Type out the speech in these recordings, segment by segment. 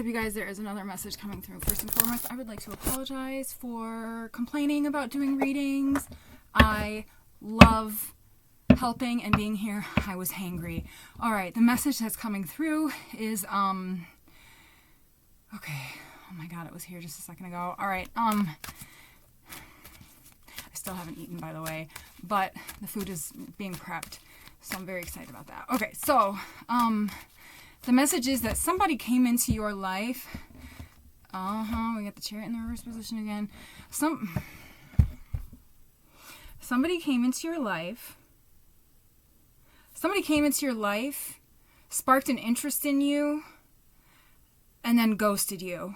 up, you guys? There is another message coming through. First and foremost, I would like to apologize for complaining about doing readings. I love helping and being here. I was hangry. All right, the message that's coming through is, okay. Oh my God, it was here just a second ago. All right, I still haven't eaten, by the way, but the food is being prepped, so I'm very excited about that. Okay, so, the message is that somebody came into your life. We got the Chariot in the reverse position again. Somebody came into your life. Somebody came into your life, sparked an interest in you, and then ghosted you.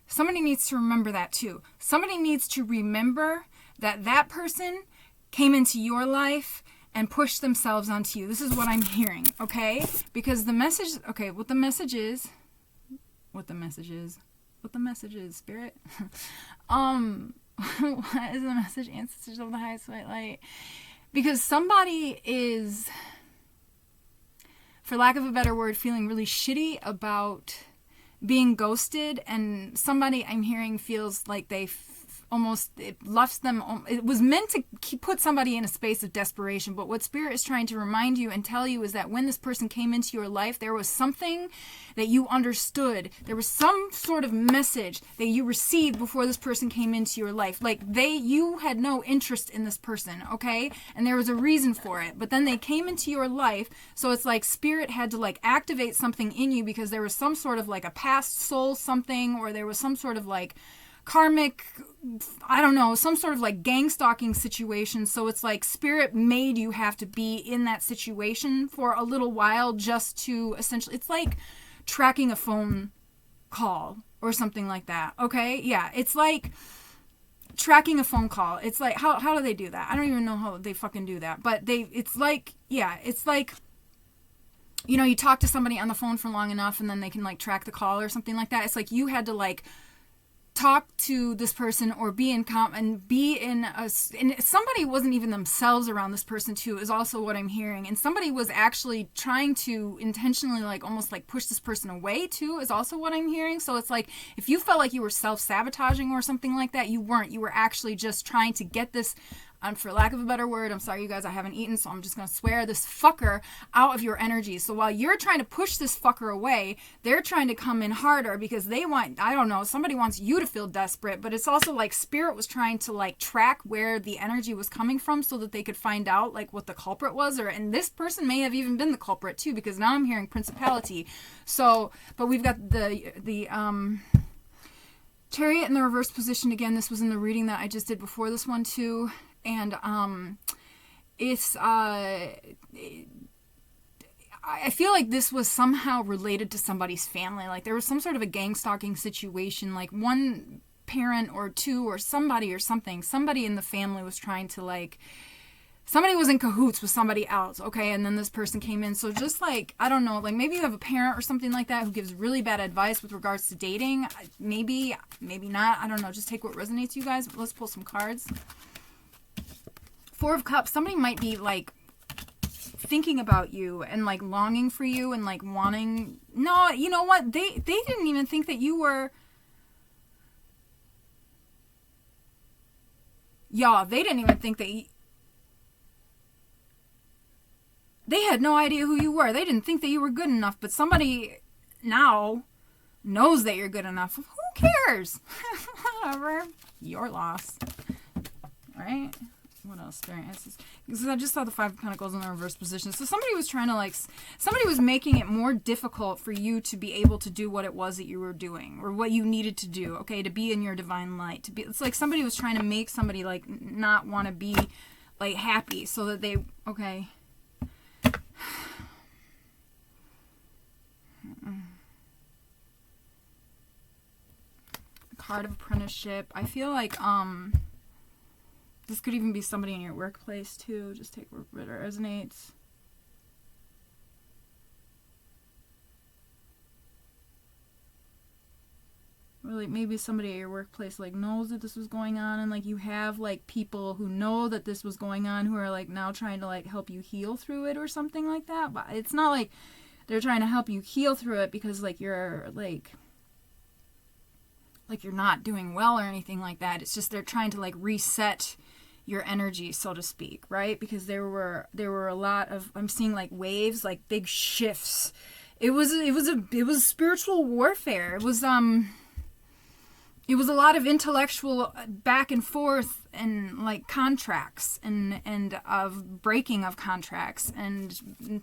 Somebody needs to remember that too. Somebody needs to remember that that person came into your life and push themselves onto you. This is what I'm hearing, okay? Because the message, okay, what the message is, Spirit? What is the message? Ancestors of the highest white light. Because somebody is, for lack of a better word, feeling really shitty about being ghosted, and somebody I'm hearing feels like they it left them, it was meant to put somebody in a space of desperation, but what Spirit is trying to remind you and tell you is that when this person came into your life, there was something that you understood. There was some sort of message that you received before this person came into your life. Like you had no interest in this person, okay? And there was a reason for it, but then they came into your life, so it's like Spirit had to like activate something in you because there was some sort of like a past soul something, or there was some sort of like karmic, I don't know, some sort of like gang stalking situation. So it's like Spirit made you have to be in that situation for a little while just to essentially, it's like tracking a phone call or something like that. Okay. Yeah. It's like tracking a phone call. It's like, how do they do that? I don't even know how they fucking do that, but it's like, you know, you talk to somebody on the phone for long enough and then they can like track the call or something like that. It's like you had to like talk to this person or be in and somebody wasn't even themselves around this person too, is also what I'm hearing. And somebody was actually trying to intentionally like almost like push this person away too, is also what I'm hearing. So it's like if you felt like you were self-sabotaging or something like that, you weren't. You were actually just trying to get this, for lack of a better word, I'm sorry you guys, I haven't eaten, so I'm just going to swear, this fucker out of your energy. So while you're trying to push this fucker away, they're trying to come in harder because they want, I don't know, somebody wants you to feel desperate, but it's also like Spirit was trying to like track where the energy was coming from so that they could find out like what the culprit was, and this person may have even been the culprit too, because now I'm hearing principality. So, but we've got the Chariot in the reverse position again. This was in the reading that I just did before this one too. And it's I feel like this was somehow related to somebody's family. Like there was some sort of a gang stalking situation, like one parent or two or somebody or something. Somebody in the family was trying to like, somebody was in cahoots with somebody else, okay? And then this person came in. So just like, I don't know, like maybe you have a parent or something like that who gives really bad advice with regards to dating. Maybe not. I don't know. Just take what resonates, you guys. Let's pull some cards. Four of Cups, somebody might be like thinking about you and like longing for you and like wanting, no, you know what? They didn't even think that you were, they didn't even think that they had no idea who you were. They didn't think that you were good enough, but somebody now knows that you're good enough. Who cares? Whatever. Your loss. All right. What else? Experiences. Because I just saw the Five of Pentacles in the reverse position. So somebody was trying to like, somebody was making it more difficult for you to be able to do what it was that you were doing or what you needed to do. Okay, to be in your divine light. To be. It's like somebody was trying to make somebody like not want to be like happy so that they. Okay. Card of Apprenticeship. I feel like this could even be somebody in your workplace too. Just take what resonates. Or like maybe somebody at your workplace like knows that this was going on, and like you have like people who know that this was going on who are like now trying to like help you heal through it or something like that. But it's not like they're trying to help you heal through it, because like you're like you're not doing well or anything like that. It's just they're trying to like reset your energy, so to speak, right? Because there were a lot of, I'm seeing like waves, like big shifts. It was spiritual warfare. It was a lot of intellectual back and forth, and like contracts and of breaking of contracts and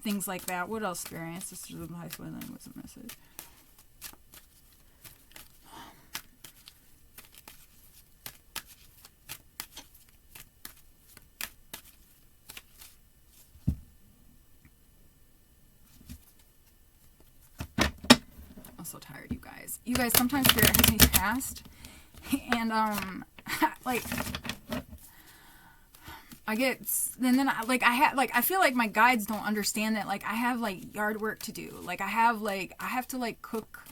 things like that. What else, Spirit? Sisters of the High Soil Land, what's the message? I'm so tired, you guys. You guys, sometimes Spirit has me fast, and like I get, and then I feel like my guides don't understand that like I have like yard work to do. Like I have to like cook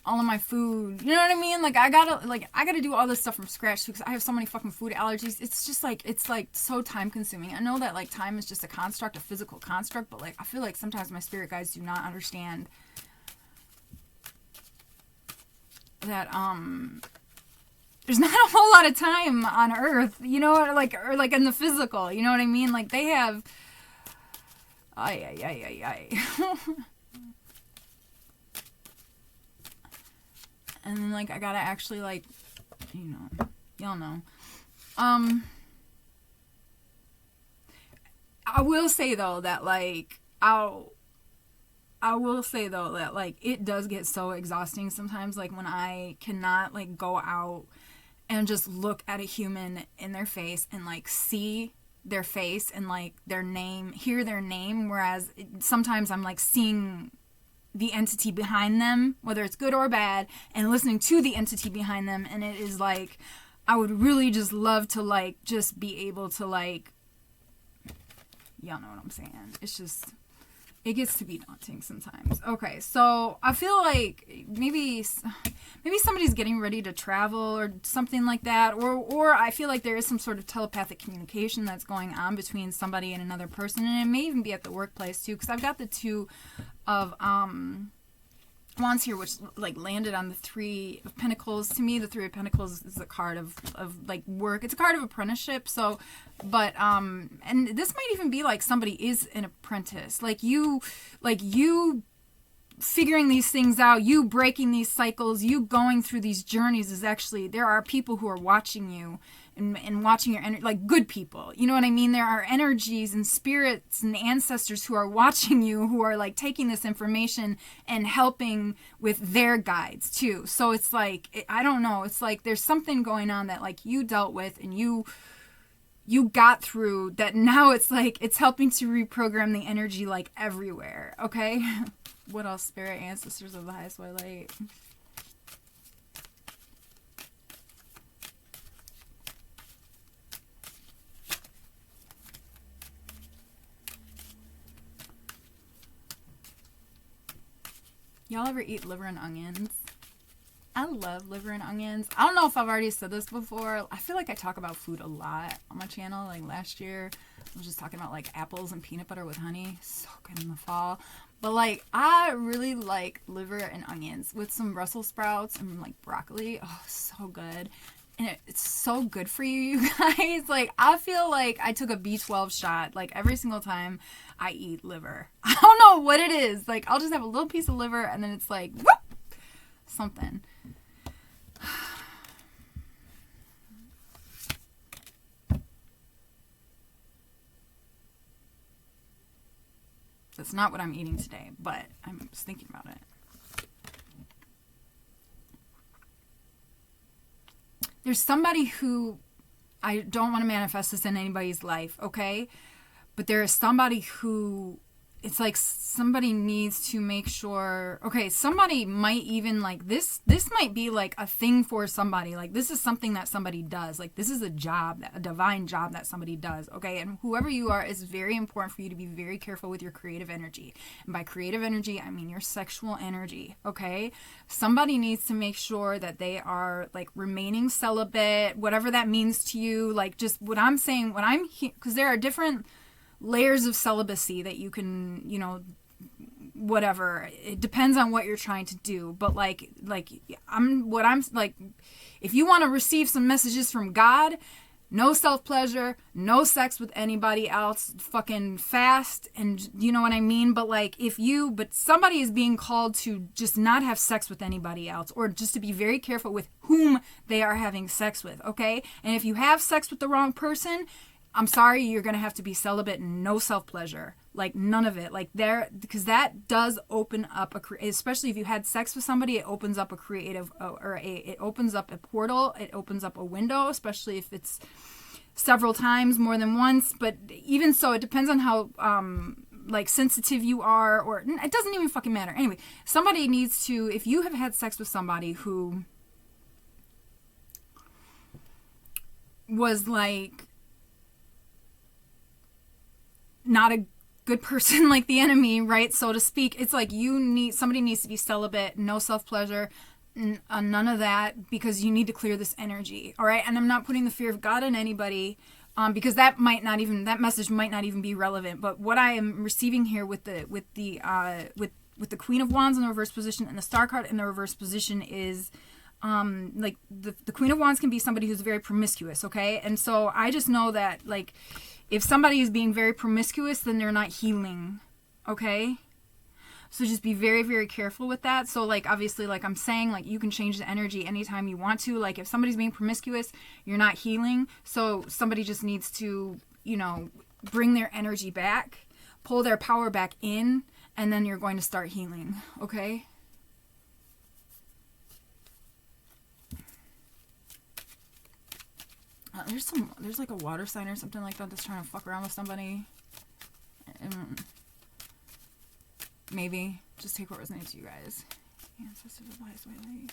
all of my food. You know what I mean? Like I gotta do all this stuff from scratch because I have so many fucking food allergies. It's just like, it's like so time consuming. I know that like time is just a construct, a physical construct, but like I feel like sometimes my spirit guides do not understand that there's not a whole lot of time on Earth, you know, or like in the physical, you know what I mean? Like they have, and then like I gotta actually like, you know, y'all know. I will say though that like it does get so exhausting sometimes, like when I cannot like go out and just look at a human in their face and like see their face and like their name, hear their name, whereas sometimes I'm like seeing the entity behind them, whether it's good or bad, and listening to the entity behind them, and it is like I would really just love to like just be able to like, y'all know what I'm saying. It's just, it gets to be daunting sometimes. Okay, so I feel like maybe somebody's getting ready to travel or something like that, or I feel like there is some sort of telepathic communication that's going on between somebody and another person, and it may even be at the workplace too, because I've got the Two of Wands here, which like landed on the Three of Pentacles. To me, the Three of Pentacles is a card of like work. It's a card of apprenticeship. So, but and this might even be like somebody is an apprentice, like you figuring these things out, you breaking these cycles, you going through these journeys is actually, there are people who are watching you and watching your energy, like good people, you know what I mean? There are energies and spirits and ancestors who are watching you, who are like taking this information and helping with their guides too. So it's like, I don't know, it's like there's something going on that like you dealt with and you got through, that now it's like it's helping to reprogram the energy like everywhere. Okay. What else, Spirit? Ancestors of the highest white light. Y'all ever eat liver and onions? I love liver and onions. I don't know if I've already said this before. I feel like I talk about food a lot on my channel. Like last year, I was just talking about like apples and peanut butter with honey. So good in the fall. But like, I really like liver and onions with some Brussels sprouts and like broccoli. Oh, so good. And it's so good for you, you guys. Like, I feel like I took a B12 shot like every single time I eat liver. I don't know what it is. Like, I'll just have a little piece of liver and then it's like, whoop, something. That's not what I'm eating today, but I'm just thinking about it. There's somebody who, I don't want to manifest this in anybody's life, okay? But there is somebody who, it's like somebody needs to make sure, okay, somebody might even like this might be like a thing for somebody. Like this is something that somebody does. Like this is a job, a divine job that somebody does, okay? And whoever you are, it's very important for you to be very careful with your creative energy. And by creative energy, I mean your sexual energy, okay? Somebody needs to make sure that they are like remaining celibate, whatever that means to you. Like just what I'm saying, what I'm here, because there are different layers of celibacy that you can, you know, whatever. It depends on what you're trying to do. But like I'm like, if you want to receive some messages from God, no self-pleasure, no sex with anybody else, fucking fast, and you know what I mean? But like, but somebody is being called to just not have sex with anybody else, or just to be very careful with whom they are having sex with, okay? And if you have sex with the wrong person, I'm sorry, you're going to have to be celibate and no self-pleasure. Like, none of it. Like, because that does open up, especially if you had sex with somebody, it opens up a creative, it opens up a portal, it opens up a window, especially if it's several times, more than once. But even so, it depends on how, like, sensitive you are, or it doesn't even fucking matter. Anyway, somebody needs to, if you have had sex with somebody who was, like, not a good person, like the enemy, right, so to speak, it's like somebody needs to be celibate, no self-pleasure, none of that, because you need to clear this energy, all right? And I'm not putting the fear of God in anybody, because that message might not even be relevant. But what I am receiving here with the Queen of Wands in the reverse position and the Star card in the reverse position is, like, the Queen of Wands can be somebody who's very promiscuous, okay? And so I just know that, like, if somebody is being very promiscuous, then they're not healing, okay? So just be very, very careful with that. So, like, obviously, like I'm saying, like, you can change the energy anytime you want to. Like, if somebody's being promiscuous, you're not healing. So somebody just needs to, bring their energy back, pull their power back in, and then you're going to start healing, okay? There's like a water sign or something like that that's trying to fuck around with somebody. Maybe. Just take what resonates to you guys. Ancestors of Lies, Way.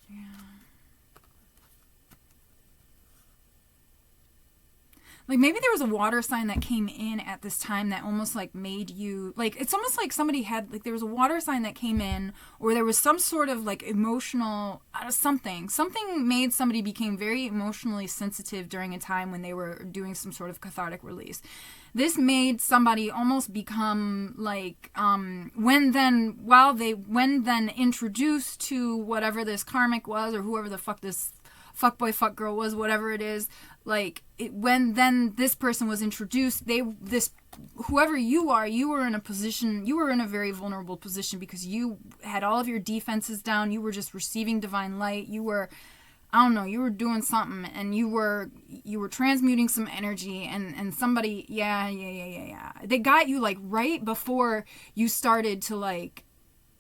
Yeah. Like, maybe there was a water sign that came in at this time that almost, like, made you, like, it's almost like somebody had, like, there was a water sign that came in, or there was some sort of, like, emotional, something made somebody became very emotionally sensitive during a time when they were doing some sort of cathartic release. This made somebody almost become, like, when then introduced to whatever this karmic was, or whoever the fuck this fuckboy, fuckgirl was, whatever it is, like, when then this person was introduced, whoever you are, you were in a very vulnerable position, because you had all of your defenses down, you were just receiving divine light, you were doing something, and you were transmuting some energy, and somebody, they got you, like, right before you started to, like,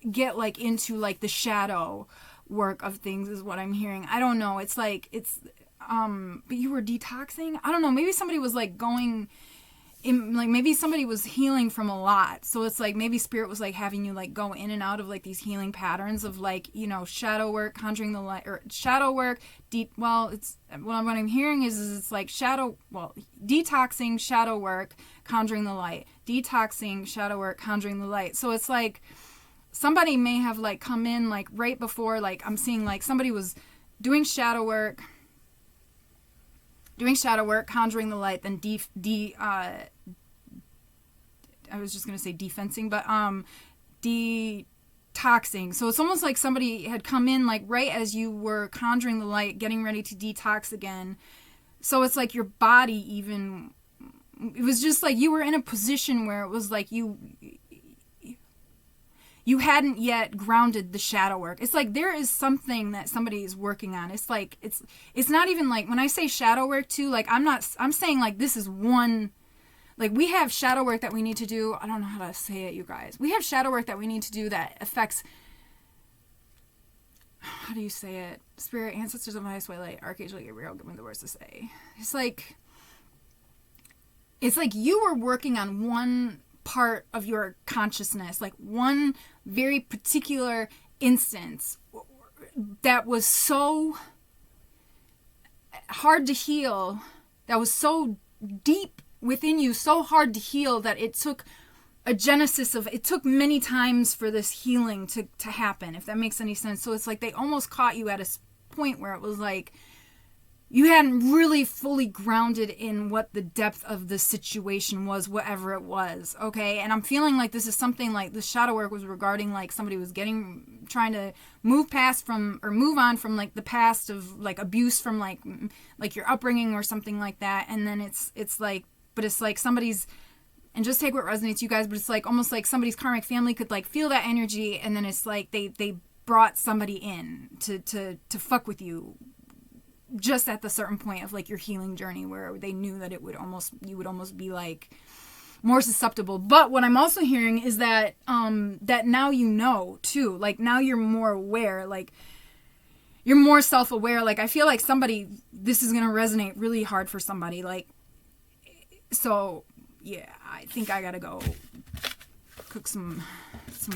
get, like, into, like, the shadow work of things, is what I'm hearing. I don't know. It's like, but you were detoxing? I don't know. Maybe somebody was, like, going in, like, maybe somebody was healing from a lot. So it's like, maybe spirit was, like, having you, like, go in and out of, like, these healing patterns of, like, shadow work, conjuring the light, or shadow work, it's, what I'm hearing is it's like detoxing, shadow work, conjuring the light, detoxing, shadow work, conjuring the light. So it's like, somebody may have, like, come in, like, right before, like, I'm seeing, like, somebody was doing shadow work, conjuring the light, then I was just going to say defensing, but detoxing. So it's almost like somebody had come in, like, right as you were conjuring the light, getting ready to detox again. So it's like your body even, it was just like you were in a position where it was like you hadn't yet grounded the shadow work. It's like there is something that somebody is working on. It's like, it's not even like, when I say shadow work too, like, I'm saying, like, this is one, like, we have shadow work that we need to do. I don't know how to say it, you guys. We have shadow work that we need to do that affects, how do you say it? Spirit, ancestors of my highest way light, Archangel Gabriel, give me the words to say. It's like you were working on one part of your consciousness, like one very particular instance that was so hard to heal, that was so deep within you, so hard to heal, that it took a genesis of, it took many times for this healing to happen, if that makes any sense. So it's like they almost caught you at a point where it was like, you hadn't really fully grounded in what the depth of the situation was, whatever it was, okay? And I'm feeling like this is something like the shadow work was regarding like somebody was trying to move past from, or move on from like the past of like abuse from like your upbringing or something like that. And then it's like, but it's like somebody's, and just take what resonates, you guys, but it's like almost like somebody's karmic family could like feel that energy, and then it's like they brought somebody in to fuck with you just at the certain point of like your healing journey, where they knew that you would almost be like more susceptible. But what I'm also hearing is that that now you know too, like now you're more aware, like you're more self-aware. Like I feel like this is gonna resonate really hard for somebody, like, so yeah, I think I gotta go cook some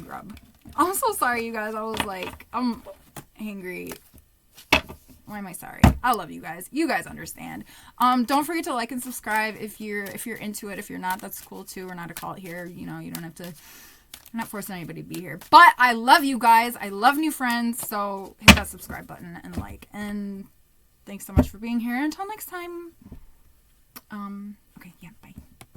grub. I'm so sorry, you guys. I was like, I'm angry. Why am I sorry? I love you guys. You guys understand. Don't forget to like and subscribe if you're into it. If you're not, that's cool too. We're not a cult here. You know, you don't have to. I'm not forcing anybody to be here. But I love you guys. I love new friends. So hit that subscribe button and like. And thanks so much for being here. Until next time. Okay. Yeah. Bye.